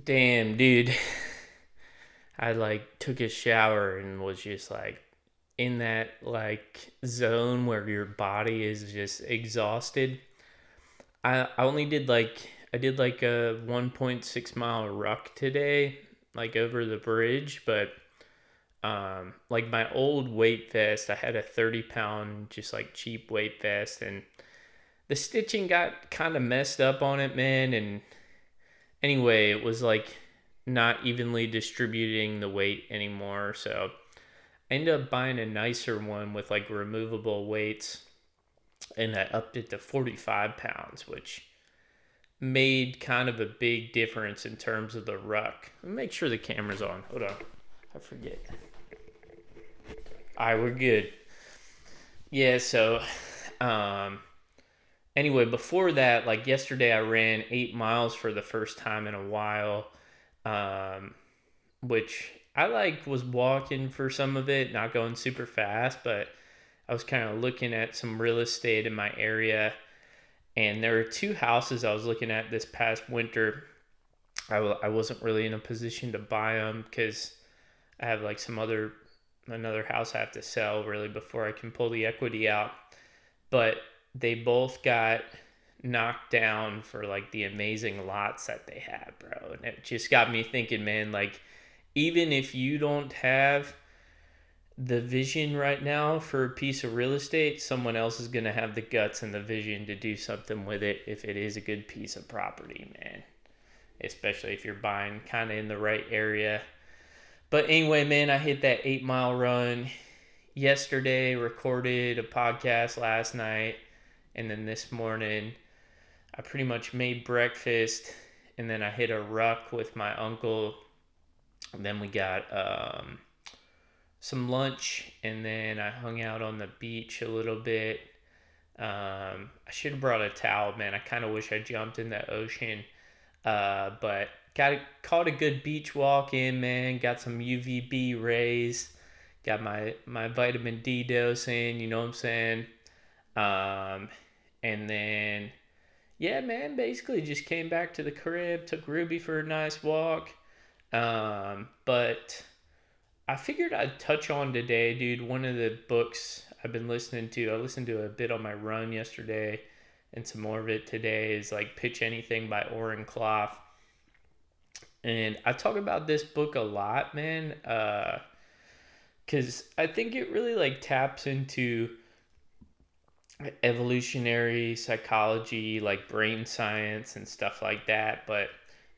Damn, dude. I took a shower and was just in that zone where your body is just exhausted. I only did I did a 1.6 mile ruck today, over the bridge, but my old weight vest, I had a 30 pound just cheap weight vest, and the stitching got kind of messed up on it, man. And anyway, it was not evenly distributing the weight anymore. So I ended up buying a nicer one with removable weights, and I upped it to 45 pounds, which made kind of a big difference in terms of the ruck. Make sure the camera's on. Hold on. I forget. All right, we're good. Yeah, so um, anyway, before that, yesterday, I ran 8 miles for the first time in a while, um, which I was walking for some of it, not going super fast, but I was kind of looking at some real estate in my area, and there were two houses I was looking at this past winter. I wasn't really in a position to buy them because I have another house I have to sell really before I can pull the equity out. But they both got knocked down for the amazing lots that they had, bro. And it just got me thinking, man, even if you don't have the vision right now for a piece of real estate, someone else is going to have the guts and the vision to do something with it if it is a good piece of property, man. Especially if you're buying kind of in the right area. But anyway, man, I hit that 8 mile run yesterday, recorded a podcast last night, and then this morning I pretty much made breakfast, and then I hit a ruck with my uncle. And then we got some lunch, and then I hung out on the beach a little bit. I should have brought a towel, man. I kind of wish I jumped in the ocean, but caught a good beach walk in, man. Got some UVB rays. Got my vitamin D dose in. You know what I'm saying? Um, and then yeah, man. Basically, just came back to the crib. Took Ruby for a nice walk. But I figured I'd touch on today, dude. One of the books I've been listening to, I listened to a bit on my run yesterday, and some more of it today, is Pitch Anything by Oren Klaff. And I talk about this book a lot, man, because I think it really taps into evolutionary psychology, brain science and stuff like that. But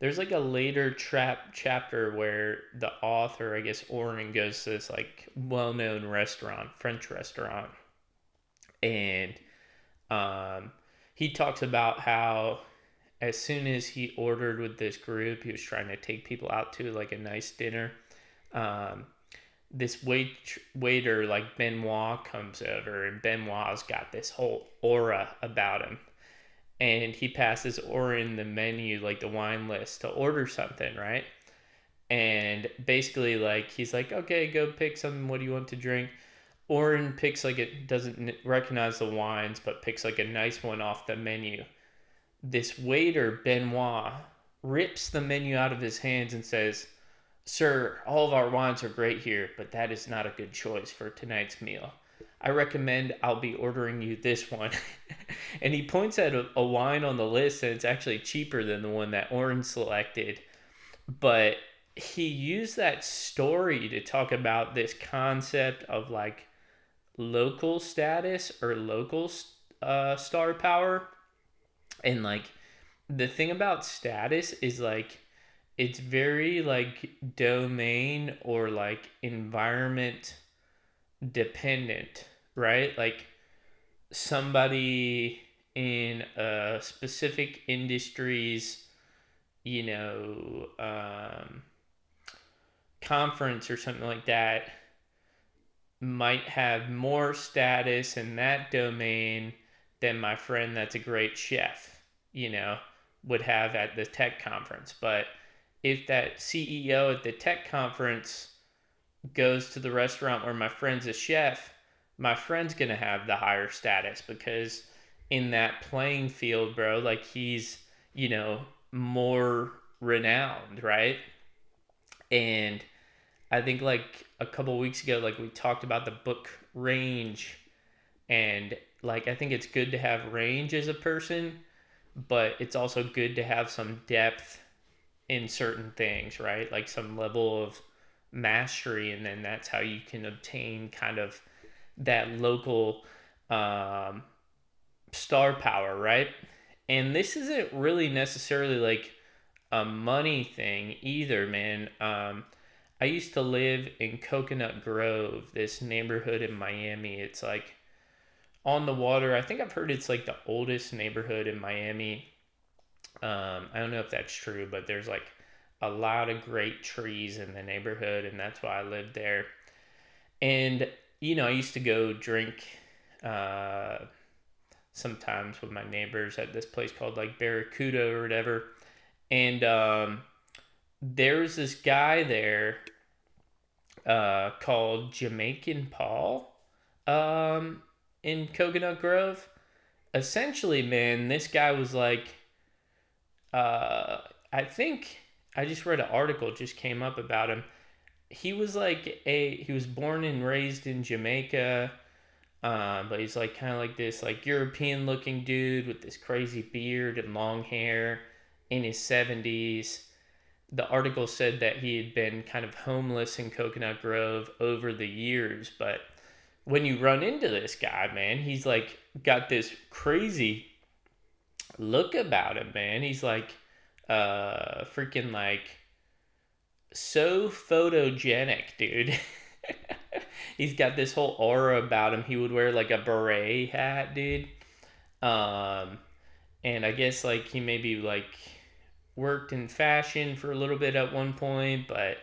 there's a later chapter where the author, I guess Oren, goes to this well-known restaurant, French restaurant, and um, he talks about how as soon as he ordered with this group, he was trying to take people out to a nice dinner. Um, this waiter Benoit comes over, and Benoit's got this whole aura about him, and he passes Oren the menu, the wine list, to order something, right? And basically, he's like, okay, go pick something. What do you want to drink? Oren picks it doesn't recognize the wines, but picks a nice one off the menu. This waiter, Benoit, rips the menu out of his hands and says, "Sir, all of our wines are great here, but that is not a good choice for tonight's meal. I recommend I'll be ordering you this one." And he points at a wine on the list, and it's actually cheaper than the one that Oren selected. But he used that story to talk about this concept of local status or local star power. And the thing about status is it's very domain or environment dependent, right? Somebody in a specific industry's, you know, conference or something like that might have more status in that domain than my friend that's a great chef, would have at the tech conference. But if that CEO at the tech conference goes to the restaurant where my friend's a chef, my friend's going to have the higher status because in that playing field, bro, he's, more renowned, right? And I think like a couple weeks ago, like we talked about the book range, and like I think it's good to have range as a person, but it's also good to have some depth in certain things, right? Like some level of mastery, and then that's how you can obtain kind of that local um, star power, right? And this isn't really necessarily like a money thing either, man. I used to live in Coconut Grove, this neighborhood in Miami. It's like on the water. I think I've heard it's like the oldest neighborhood in Miami. I don't know if that's true, but there's like a lot of great trees in the neighborhood, and that's why I lived there. And I used to go drink uh, sometimes with my neighbors at this place called like Barracuda or whatever. And there's this guy there called Jamaican Paul in Coconut Grove. Essentially, man, this guy was like, uh, I think I just read an article just came up about him. He was born and raised in Jamaica, but he's like kind of like this like European looking dude with this crazy beard and long hair in his 70s. The article said that he had been kind of homeless in Coconut Grove over the years, but when you run into this guy, man, he's like got this crazy look about him, man. He's like freaking like so photogenic, dude. He's got this whole aura about him. He would wear like a beret hat, dude. Um, and I guess like he maybe like worked in fashion for a little bit at one point, but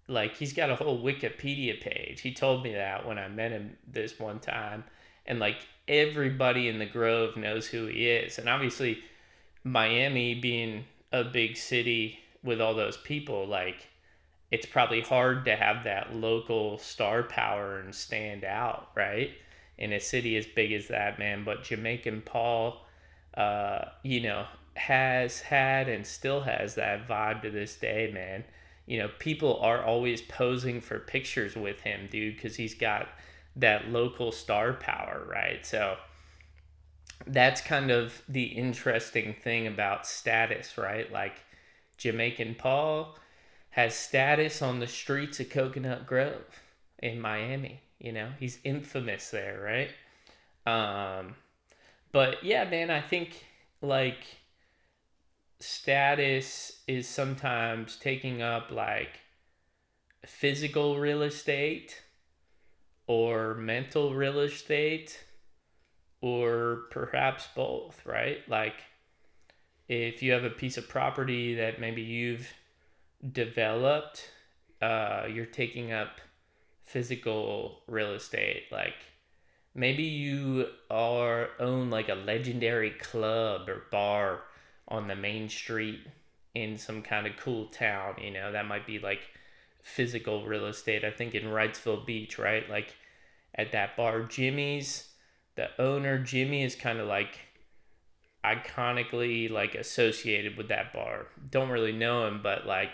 like he's got a whole Wikipedia page. He told me that when I met him this one time, and like everybody in the Grove knows who he is. And obviously, Miami being a big city with all those people, like it's probably hard to have that local star power and stand out, right? In a city as big as that, man. But Jamaican Paul, has had and still has that vibe to this day, man. People are always posing for pictures with him, dude, because he's got that local star power, right? So that's kind of the interesting thing about status, right? Like Jamaican Paul has status on the streets of Coconut Grove in Miami. He's infamous there, right? Um, but yeah, man, I think like status is sometimes taking up like physical real estate or mental real estate or perhaps both, right? Like if you have a piece of property that maybe you've developed, you're taking up physical real estate. Like maybe you are own like a legendary club or bar on the main street in some kind of cool town. That might be like physical real estate. I think in Wrightsville Beach, right? Like at that bar, Jimmy's, the owner Jimmy is kind of like iconically like associated with that bar. Don't really know him, but like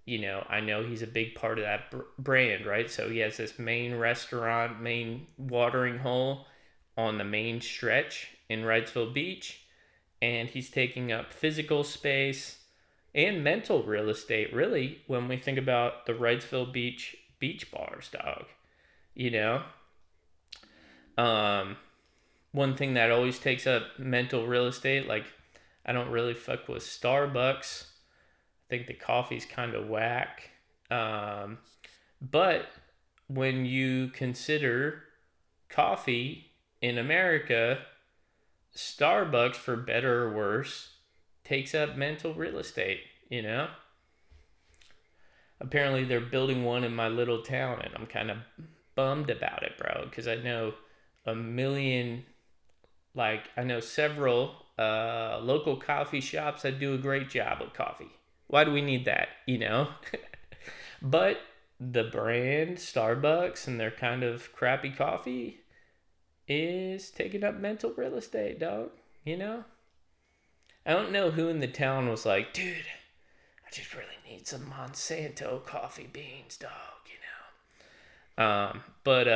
I know he's a big part of that brand, right? So he has this main restaurant, main watering hole on the main stretch in Wrightsville Beach, and he's taking up physical space and mental real estate, really, when we think about the Wrightsville beach bars, dog. You know, um, one thing that always takes up mental real estate, like I don't really fuck with Starbucks. I think the coffee's kind of whack. Um, but when you consider coffee in America, Starbucks, for better or worse, takes up mental real estate. Apparently, they're building one in my little town, and I'm kind of bummed about it, bro, because I know a million, like, I know several local coffee shops that do a great job with coffee. Why do we need that? But the brand Starbucks and their kind of crappy coffee is taking up mental real estate, dog. I don't know who in the town was like, dude, I just really need some Monsanto coffee beans, dog, But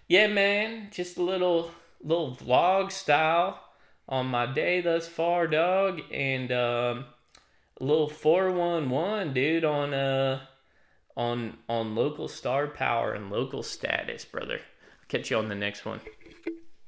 yeah, man, just a little vlog style on my day thus far, dog, and a little 411, dude, on local star power and local status, brother. I'll catch you on the next one.